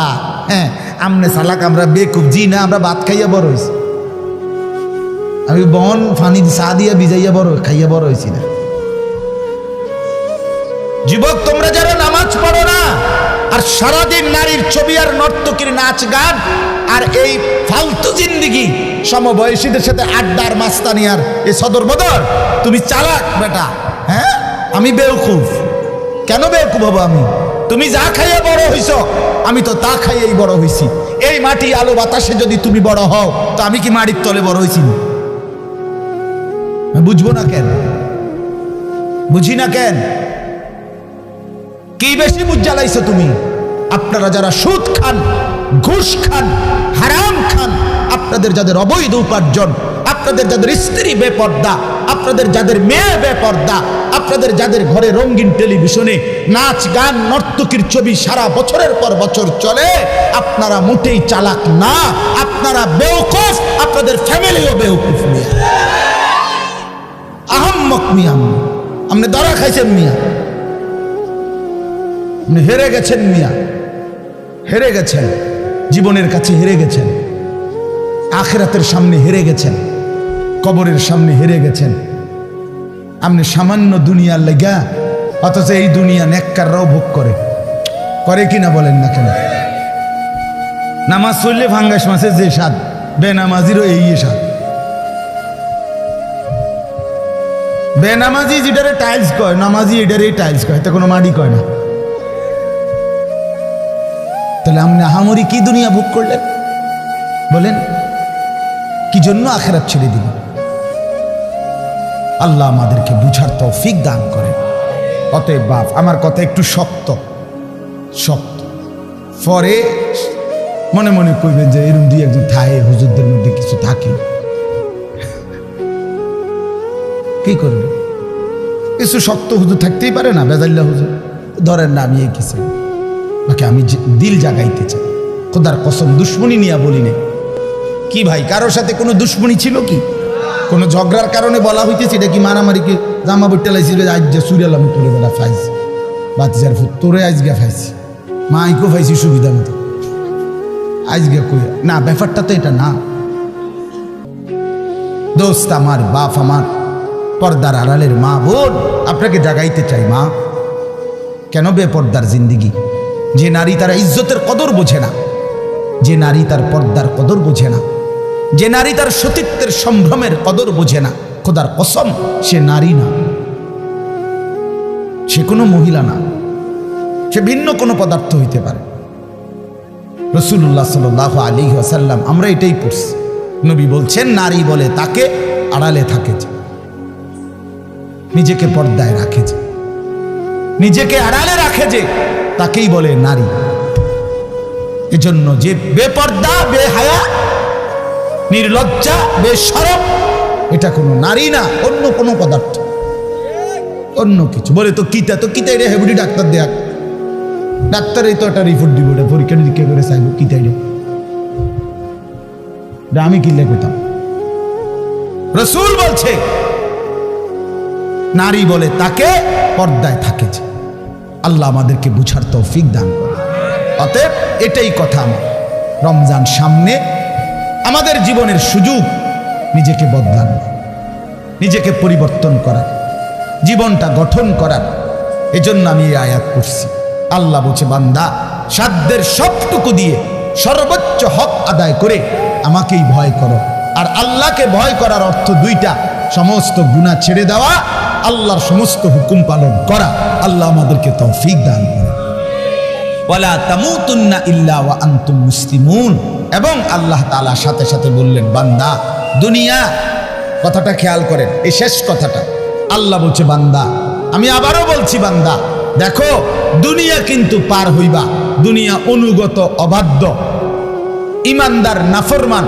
হ্যাঁ আমনে চালাক, আমরা বেকুব, জি না, আমরা ভাত খাইয়া বড় হয়েছি। আমি বন ফানি চা দিয়া ভিজাইয়া খাইয়া বড় হয়েছি না। যুবক, তোমরা যারা নামাজ পড়ো না আর সারাদিন নারীর ছবি আর নর্তকীর নাচ গান আর এই ফালতু জিন্দিগি, সমবয়সীদের সাথে আড্ডার মাস্তানি আর এই সদর বদর, তুমি চালাক বেটা। হ্যাঁ, আমি বেওকুফ। কেন বেওকুফ হবো আমি? তুমি যা খাইয়া বড় হইছ, আমি তো তা খাইয়াই বড় হইছি। এই মাটি আলো বাতাসে যদি তুমি বড় হও, তো আমি কি মাটির তলে বড় হইছি? বুঝবো না কেন? বুঝি না কেন? কি বেশি বুঝ জ্বালাইছো তুমি? আপনারা যারা সুদ খান, ঘুষ খান, হারাম খান, আপনাদের যাদের অবৈধ উপার্জন, আপনাদের যাদের স্ত্রী বেপর্দা, আপনাদের যাদের মেয়ে বেপর্দা, আপনাদের যাদের ঘরে রঙিন টেলিভিশনে নাচ গান নর্তকীর ছবি সারা বছরের পর বছর চলে, আপনারা মোটেই চালাক না, আপনারা বেওকুফ, আপনাদের ফ্যামিলিও বেওকুফ। মিয়া আহাম্মক, মিয়া আপনি ধরা খাইছেন, মিয়া আপনি হেরে গেছেন, মিয়া হেরে গেছেন, জীবনের কাছে হেরে গেছেন, আখিরাতের সামনে হেরে গেছেন, কবরের সামনে হেরে গেছেন। আপনি সামান্য দুনিয়ার লেগা, অথচ এই দুনিয়া নেককাররাও ভোগ করে কিনা বলেন না কেন? নামাজ পড়লে ফাঙ্গাস মাছের যে স্বাদ, বেনামাজিরও এই স্বাদ। বেনামাজি যেটারে টাইলস কয়, নামাজি এটারে টাইলস কয়, এতে কোনো মাটি কয় না। তাহলে আপনি আহামরি কি দুনিয়া ভোগ করলেন বলেন? কি জন্য আখিরাত ছেড়ে দিলেন? আল্লাহ আমাদেরকে বুঝার তৌফিক দান করেন। অতএব বাপ, আমার কথা একটু শক্ত, পরে মনে মনে কইবেন যে এরকম 2-1 থাকে, হুজুরদের মধ্যে কিছু থাকে, কি করবে? কিছু শক্ত হুজুর থাকতেই পারে না, বেজাল্লা হুজুর ধরেন না। আমি এই কিছু বাকি আমি দিল জাগাইতে চাই, খোদার কসম, দুশ্মনী নিয়ে বলি না। কি ভাই, কারোর সাথে কোনো দুশ্মনী ছিল কি? কোনো ঝগড়ার কারণে বলা হইতেছে? এটা কি মারামারিকে জামা বইটা লাইছিল? আজ যে সুরিয়াল আমি তোরে বেলা ফাইছি, বাতিজার ফুট তোরে আজকে ফাইছি, মাইকেও ফাইছি সুবিধা মতো, আজকে কই না। ব্যাপারটা তো এটা না দোস্ত। আমার বাপ, আমার পর্দার আড়ালের মা বোন, আপনাকে জাগাইতে চাই। মা, কেন বেপর্দার জিন্দিগি? যে নারী তার ইজ্জতের কদর বোঝে না, যে নারী তার পর্দার কদর বোঝে না, যে নারী তার সতীত্বের সম্ভ্রমের কদর বোঝে না, খোদার কসম সে নারী না, সে কোনো মহিলা না, সে ভিন্ন কোনো পদার্থ হইতে পারে। রাসূলুল্লাহ সাল্লাল্লাহু আলাইহি ওয়াসাল্লাম আমরা এটাই পড়ছি। নবী বলছেন নারী বলে তাকে আড়ালে থাকে যে, নিজেকে পর্দায় রাখে যে, নিজেকে আড়ালে রাখে যে, তাকেই বলে নারী। এজন্য যে বেপর্দা, বেহায়া, নির্লজ্জা, বেশরম, এটা কোনো নারী না, অন্য কোনো পদার্থ, অন্য কিছু। বলে তো কিতা এটা হেবুডি ডাক্তার দেয়া, ডাক্তারই তো একটা রিপোর্ট দিব, এটা পরীক্ষা নিরীক্ষা করে চাইব কিতা এটা আমি কিনলে পেতাম। রাসূল বলছে নারী বলে তাকে পর্দায় থাকে যে। আল্লাহ আমাদেরকে বুঝার তৌফিক দান করে। অতএব এটাই কথা আমার, রমজান সামনে, আমাদের জীবনের সুযোগ নিজেকে বদলানো, নিজেকে পরিবর্তন করার, জীবনটা গঠন করার। এজন্য আমি এই আয়াত পড়ছি। আল্লাহ বলছে বান্দা সাধ্যের সবটুকু দিয়ে সর্বোচ্চ হক আদায় করে আমাকেই ভয় করো। আর আল্লাহকে ভয় করার অর্থ দুইটা, সমস্ত গুনাহ ছেড়ে দেওয়া, আল্লাহর সমস্ত হুকুম পালন করা। আল্লাহ আমাদেরকে তৌফিক দান করে। ওয়ালা তামুতুন্না ইল্লা ওয়া আনতুম মুসলিমুন। এবং আল্লাহ তাআলা সাথে সাথে বললেন বান্দা দুনিয়া, কথাটা খেয়াল করেন, এই শেষ কথাটা আল্লাহ বলছে বান্দা, আমি আবারও বলছি বান্দা দেখো দুনিয়া কিন্তু পার হইবা, দুনিয়া অনুগত, অবাধ্য, ইমানদার, নাফরমান,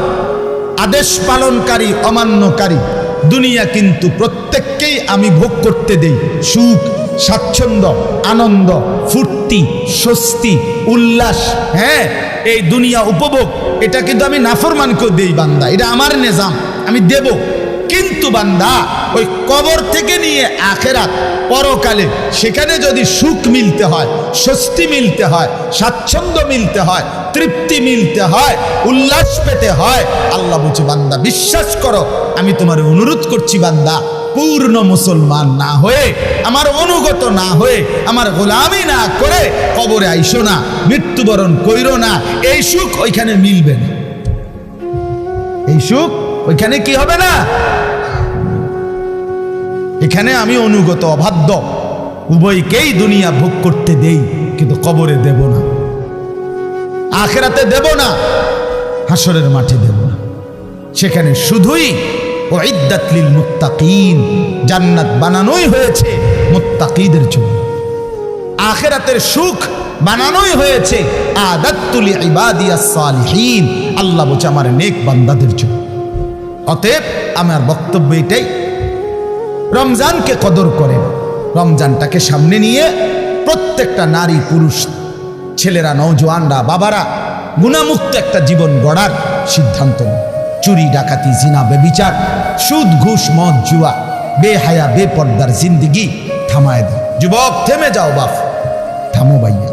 আদেশ পালনকারী, অমান্যকারী, দুনিয়া কিন্তু প্রত্যেককেই আমি ভোগ করতে দেই সুখ, স্বাচ্ছন্দ্য, আনন্দ, ফুর্তি, স্বস্তি, উল্লাস। হ্যাঁ, এই দুনিয়া উপভোগ, এটা কিন্তু আমি নাফরমানকেও দেই বান্দা, এটা আমার নিজাম, আমি দেব। কিন্তু বান্দা ওই কবর থেকে নিয়ে আখেরাত, পরকালে সেখানে যদি সুখ মিলতে হয়, স্বস্তি মিলতে হয়, স্বাচ্ছন্দ্য মিলতে হয়, তৃপ্তি মিলতে হয়, উল্লাস পেতে হয়, আল্লাহ বলছে বান্দা বিশ্বাস করো, আমি তোমার অনুরোধ করছি বান্দা, পূর্ণ মুসলমান না হয়ে, আমার অনুগত না হয়ে, আমার গোলামি না করে কবরে আইসো না, মৃত্যুবরণ কইরো না। এই সুখ ওইখানে মিলবে না, এই সুখ ওইখানে কি হবে না। এখানে আমি অনুগত, অবাধ্য, উভয়কেই দুনিয়া ভোগ করতে দেই, কিন্তু কবরে দেব না, আখিরাতে দেব না, হাসরের মাঠে দেব না। সেখানে শুধুই উইদ্দাত লিল মুত্তাকিন, জান্নাত বানানোই হয়েছে মুত্তাকিদের জন্য, আখিরাতের সুখ বানানোই হয়েছে আদাত্তু লিইবাদিয়াস সালিহিন, আল্লাহ বলছে আমার নেক বান্দাদের জন্য। অতএব আমার বক্তব্য এটাই, রমজানকে কদর করেন, রমজানটাকে সামনে নিয়ে প্রত্যেকটা নারী, পুরুষ, ছেলেরা, নওজোয়ানরা, বাবারা গুনাহমুক্ত একটা জীবন গড়ার সিদ্ধান্ত নেন। চুরি, ডাকাতি, জিনা, বেবিচার, সুদ, ঘুষ, মদ, জুয়া, বেহায়া, বেপর্দার জিন্দিগি থামায় দাও। যুবক থেমে যাও, বাপ থামো, ভাইয়া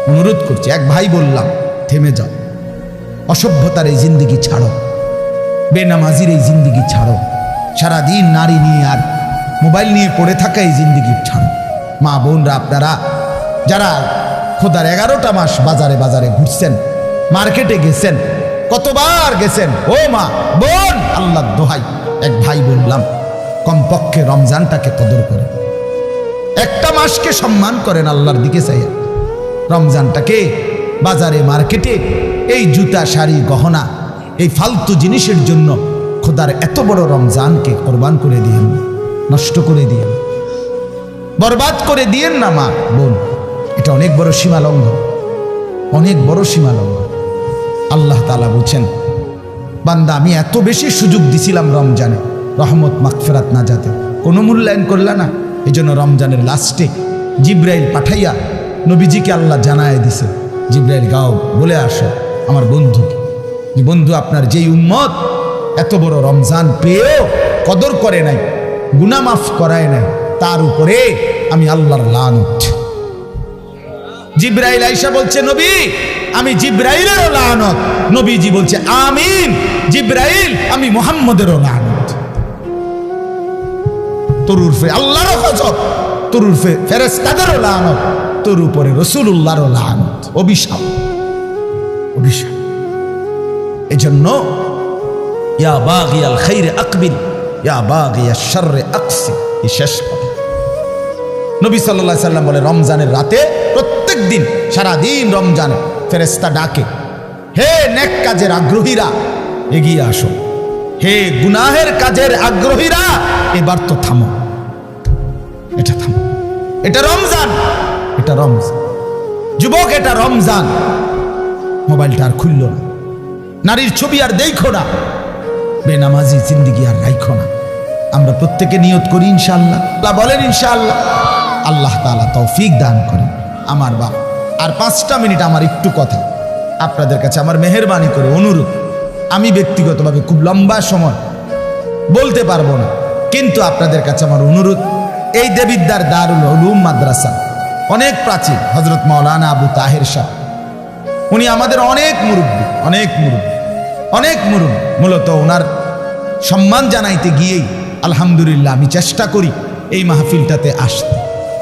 অনুরোধ করছি, এক ভাই বললাম থেমে যাও, অসভ্যতার এই জিন্দিগি ছাড়ো, বেনামাজির এই জিন্দিগি ছাড়ো, সারাদিন নারী নিয়ে আর মোবাইল নিয়ে পড়ে থাকা এই জিন্দিগি ছাড়ো। মা বোনরা, আপনারা যারা খোদার 11টা মাস বাজারে বাজারে ঘুরছেন, মার্কেটে গেছেন, কতবার গেছেন, ও মা বোন, আল্লাহর দোহাই, এক ভাই বললাম কমপক্ষে রমজানটাকে কদর করেন, একটা মাসকে সম্মান করেন, আল্লাহর দিকে চাইয়া। রমজানটাকে বাজারে মার্কেটে এই জুতা, শাড়ি, গহনা, এই ফালতু জিনিসের জন্য খোদার এত বড় রমজানকে কোরবান করে দিয়েন, নষ্ট করে দিয়েন, বরবাদ করে দিয়েন না মা বোন। এটা অনেক বড় সীমা লঙ্ঘন, অনেক বড় সীমা লঙ্ঘন। আল্লাহ তাআলা বলছেন বান্দা আমি এত বেশি সুযোগ দিছিলাম রমজানে, রহমত, মাগফিরাত, নাজাতে, কোনো মূল্যায়ন করলা না। এই জন্য রমজানের লাস্টে জিব্রাইল পাঠাইয়া নবীজিকে আল্লাহ জানায় দিছে, জিব্রাইল গাও বলে আসো আমার বন্ধুকে, যে বন্ধু আপনার যেই উম্মত এত বড় রমজান পেয়েও কদর করে নাই, গুনাহ মাফ করায় নাই, তার উপরে আমি আল্লাহর লানত। জিব্রাইল আয়েশা বলছে নবী আমি জিব্রাইলেরও লানত, নবীজি বলছে আমিন, জিব্রাইল আমি মুহাম্মদেরও লানত। তোর উরফে আল্লাহরও গজব, তোর উরফে ফেরেশতাদেরও লানত, তোর উপরে রাসূলুল্লাহরও লানত, অভিশাপ, অভিশাপ। এজন্য ইয়া বাগিয়াল খাইরে আকবিল, ইয়া বাগিয়াশ শাররে আকসির, এই শেষ কথা। নবী সাল্লাল্লাহু আলাইহি সাল্লাম বলে রমজানের রাতে প্রত্যেক দিন, সারাদিন রমজানে ফেরেশতা ডাকে, হে নেক কাজের আগ্রহীরা এগিয়ে আসো, হে গুনাহের কাজের আগ্রহীরা এবার তো থামো, এটা থামো। এটা রমজান, এটা রমজান যুবক, এটা রমজান। মোবাইলটা আর খুলল না, নারীর ছবি আর দেখো না, বেনামাজি জিন্দিগি আর রাইখো না। আমরা প্রত্যেকে নিয়ত করি ইনশাআল্লাহ, বলেন ইনশাআল্লাহ। আল্লাহ তাআলা তৌফিক দান করেন। আমার বাপ, আর 5টা মিনিট আমার একটু কথা আপনাদের কাছে আমার মেহেরবানি করে অনুরোধ। আমি ব্যক্তিগতভাবে খুব লম্বা সময় বলতে পারবো না, কিন্তু আপনাদের কাছে আমার অনুরোধ, এই দেবিদ্দার দারুল উলুম মাদ্রাসা অনেক প্রাচীন, হযরত মাওলানা আবু তাহের শাহ, উনি আমাদের অনেক মুরব্বী, অনেক মুরব্বী। মূলত ওনার সম্মান জানাইতে গিয়েই আলহামদুলিল্লাহ আমি চেষ্টা করি এই মাহফিলটাতে আসতে।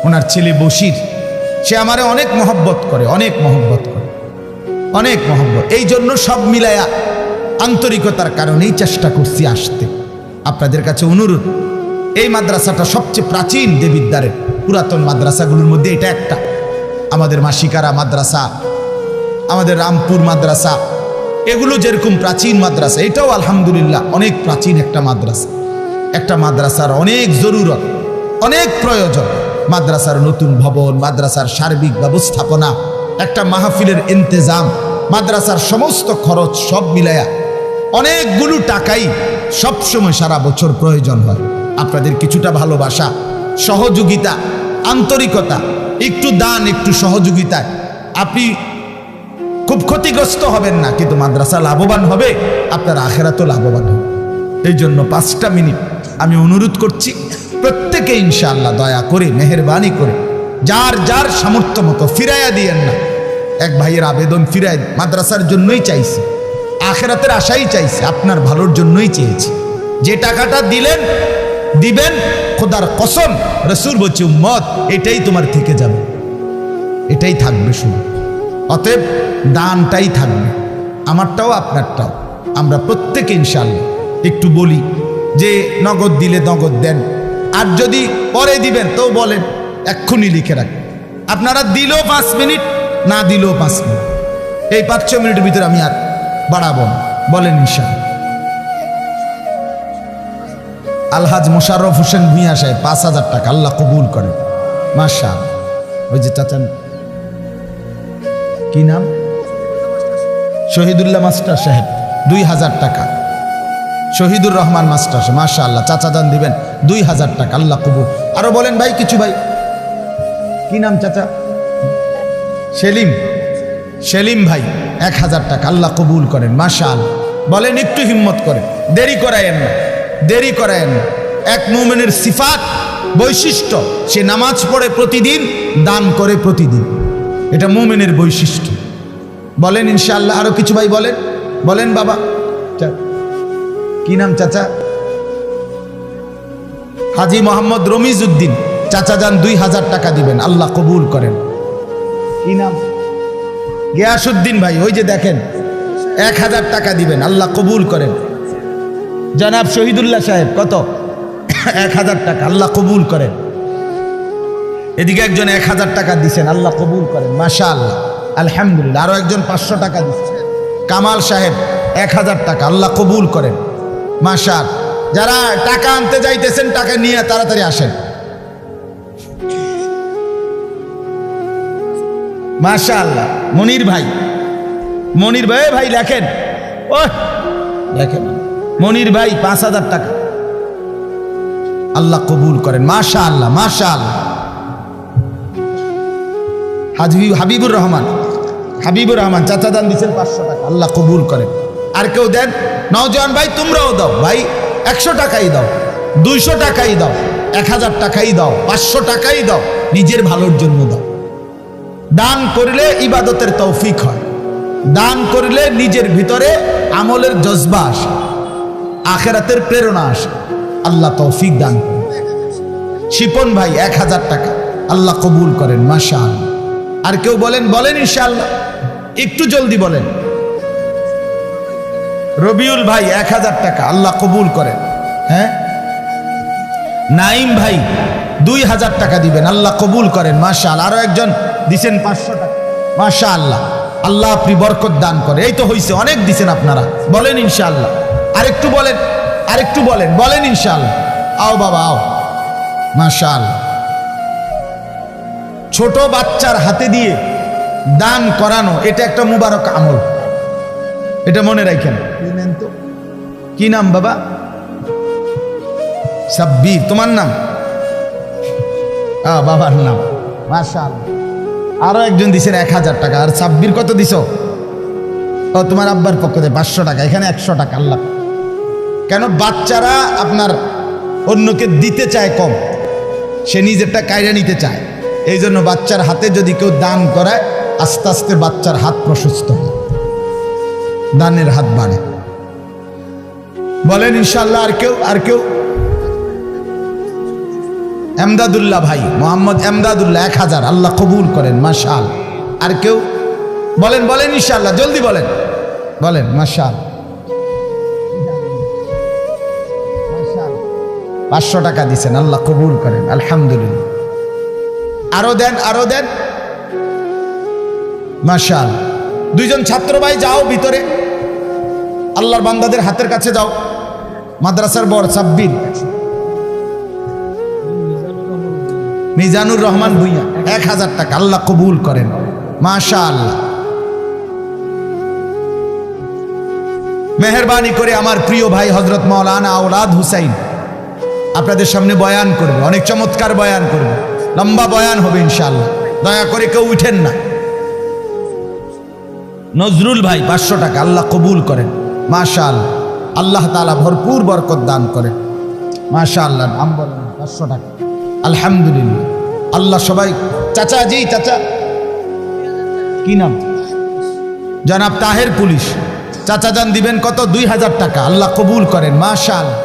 ওনার ছেলে বশির, সে আমারে অনেক মহব্বত করে, অনেক মহব্বত। এই জন্য সব মিলায়া আন্তরিকতার কারণেই চেষ্টা করছি আসতে। আপনাদের কাছে অনুরোধ, এই মাদ্রাসাটা সবচেয়ে প্রাচীন দেবিদ্বারের পুরাতন মাদ্রাসাগুলোর মধ্যে এটা একটা। আমাদের মাসিকারা মাদ্রাসা, আমাদের রামপুর মাদ্রাসা, এগুলো যেরকম প্রাচীন মাদ্রাসা, এটাও আলহামদুলিল্লাহ অনেক প্রাচীন একটা মাদ্রাসা। একটা মাদ্রাসার অনেক জরুরত, অনেক প্রয়োজন। মাদ্রাসার নতুন ভবন, মাদ্রাসার সার্বিক ব্যবস্থাপনা, একটা মাহফিলের ইন্তেজাম, মাদ্রাসার সমস্ত খরচ সব মিলায়া অনেকগুলো টাকাই সবসময় সারা বছর প্রয়োজন হয়। আপনাদের কিছুটা ভালোবাসা, সহযোগিতা, আন্তরিকতা, একটু দান, একটু সহযোগিতায় আপনি খুব ক্ষতিগ্রস্ত হবেন না, কিন্তু মাদ্রাসা লাভবান হবে, আপনার আখেরাতও লাভবান হবে। এই জন্য 5টা মিনিট আমি অনুরোধ করছি, প্রত্যেকে ইনশাআল্লাহ দয়া করে, মেহেরবানি করে, যার যার সামর্থ্য মতো ফিরাইয়া দিয়েন না। এক ভাইয়ের আবেদন ফিরাই, মাদ্রাসার জন্যই চাইছে, আখেরাতের আশাই চাইছে, আপনার ভালোর জন্যই চেয়েছি। যে টাকাটা দিবেন, খোদার কসম, রাসূল বলছে উম্মত এটাই তোমার থেকে যাবে, এটাই থাকবে শুধু। অতএব দানটাই থাকবে, আমারটাও আপনারটাও। আমরা প্রত্যেকে ইনশাআল্লাহ একটু বলি যে নগদ দিলে নগদ দেন, আর যদি পরে দিবেন তো বলেন, এক্ষুনি লিখে রাখেন। আপনারা দিলেও 5 মিনিট, না দিলেও 5 মিনিট, এই 5-6 মিনিটের ভিতরে আমি আর বাড়াবো না, বলেন ইনশাআল্লাহ। আলহাজ মোশাররফ হোসেন ভূঁইয়া সাহেব 5,000 টাকা, আল্লাহ কবুল করেন, মাশাআল্লাহ। ওই যে চাচা, কি নাম, শহীদুল্লাহ মাস্টার সাহেব 2,000 টাকা, শহীদুর রহমান মাস্টার, মাশাআল্লাহ, চাচা দান দিবেন 2,000 টাকা, আল্লাহ কবুল। আরো বলেন ভাই কিছু, ভাই কি নাম চাচা? সেলিম ভাই 1,000 টাকা, আল্লাহ কবুল করেন, মাশাআল্লাহ। বলেন একটু হিম্মত করে, দেরি করায়েন না। এক মুমিনের সিফাত, বৈশিষ্ট্য, সে নামাজ পড়ে প্রতিদিন, দান করে প্রতিদিন, এটা মুমিনের বৈশিষ্ট্য। বলেন ইনশাআল্লাহ। আরো কিছু ভাই বলেন বাবা, কি নাম চাচা? হাজী মোহাম্মদ রমিজ উদ্দিন, চাচা যান 2,000 টাকা দিবেন, আল্লাহ কবুল করেন। কি নাম? গিয়াসউদ্দিন ভাই, ওই যে দেখেন 1,000 টাকা দিবেন, আল্লাহ কবুল করেন। জনাব শহীদুল্লাহ সাহেব কত? 1,000 টাকা, আল্লাহ কবুল করেন। এদিকে একজন 1,000 টাকা দিচ্ছেন, আল্লাহ কবুল করেন, মাশাআল্লাহ, আলহামদুলিল্লাহ। আরো একজন 500 টাকা দিচ্ছেন, কামাল সাহেব 1,000 টাকা, আল্লাহ কবুল করেন, মাশাআল্লাহ। যারা টাকা আনতে যাইতেছেন, টাকা নিয়ে তাড়াতাড়ি আসেন, মাশাআল্লাহ। মনির ভাই ভাই লেখেন, মনির ভাই 5,000 টাকা, আল্লাহ কবুল করেন, মাশাআল্লাহ, মাশাআল্লাহ। হাবিবুর রহমান চাচা দান দিচ্ছেন 500 টাকা, আল্লাহ কবুল করেন। আর কেউ দেন? নওজোয়ান ভাই তোমরাও দাও ভাই, 100 টাকাই দাও, 200 টাকাই দাও, 1,000 টাকাই দাও, 500 টাকাই দাও, নিজের ভালোর জন্য দাও। দান করলে ইবাদতের তৌফিক হয়, দান করলে নিজের ভিতরে আমলের জজবা আসে, আখেরাতের প্রেরণা আসে, আল্লাহ তৌফিক দান করেন। শিপন ভাই 1,000 টাকা, আল্লাহ কবুল করেন, মাশাআল্লাহ। আর কেউ বলেন ইনশাআল্লাহ, একটু জলদি বলেন। রবিউল ভাই 1,000 টাকা, আল্লাহ কবুল করেন। হ্যাঁ, নাইম ভাই 2,000 টাকা দিবেন, আল্লাহ কবুল করেন, মাশাআল্লাহ। আরো একজন দিছেন 500 টাকা, মাশাআল্লাহ, আল্লাহ আপনি বরকত দান করে। এই তো হইছে, অনেক দিছেন আপনারা, বলেন ইনশাআল্লাহ। আরেকটু বলেন, আরেকটু বলেন, বলেন ইনশাআল্লাহ। আও বাবা আও, মাশাআল্লাহ। ছোট বাচ্চার হাতে দিয়ে দান করানো এটা একটা মুবারক আমল, এটা মনে রাখেন। তো কি নাম বাবা? সাব্বির, তোমার নাম? বাবার নাম, মাশাআল্লাহ। আরো একজন দিছেন 1000 টাকা। আর সাব্বির কত দিছো? ও তোমার আব্বার পক্ষ থেকে 500 টাকা, এখানে 100 টাকা। আল্লাহ, কেন বাচ্চারা আপনার অন্যকে দিতে চায় কম, সে নিজেরটা কায়রা নিতে চায়। এই জন্য বাচ্চার হাতে যদি কেউ দান করায়, আস্তে আস্তে বাচ্চার হাত প্রশস্ত হয়, দানের হাত বাড়ে। বলেন ইনশাআল্লাহ। আর কেউ? আর কেউ? এমদাদুল্লাহ ভাই, মোহাম্মদ এমদাদুল্লাহ 1000, আল্লাহ কবুল করেন, মাশাআল্লাহ। আর কেউ? বলেন, বলেন ইনশাআল্লাহ, জলদি বলেন, বলেন মাশাআল্লাহ। 500 টাকা দিছেন, আল্লাহ কবুল করেন, আলহামদুলিল্লাহ। আরো দেন, আরো দেন, মাশাআল্লাহ। দুইজন ছাত্র ভাই যাও ভিতরে, আল্লাহর বান্দাদের হাতের কাছে যাও। মাদ্রাসার বড় সাব্বির, মিজানুর রহমান ভুইয়া 1000 টাকা, আল্লাহ কবুল করেন, মাশাআল্লাহ। মেহেরবানি করে আমার প্রিয় ভাই হযরত মাওলানা আওলাদ হুসাইন আপনাদের সামনে বয়ান করবে, অনেক চমৎকার বয়ান করবে, লম্বা বয়ান হবে ইনশাআল্লাহ। দয়া করে কেউ উঠেন না। নজরুল ভাই 500 টাকা, আল্লাহ কবুল করেন, মাশাআল্লাহ। আল্লাহ তাআলা ভরপুর বরকত দান করেন, মাশাআল্লাহ। নাম বলেন? 500 টাকা, আলহামদুলিল্লাহ। আল্লাহ সবাই। চাচা জি, চাচা কি নাম? জনাব তাহের পুলিশ। চাচা যান দিবেন কত? 2000 টাকা, আল্লাহ কবুল করেন, মাশাআল্লাহ।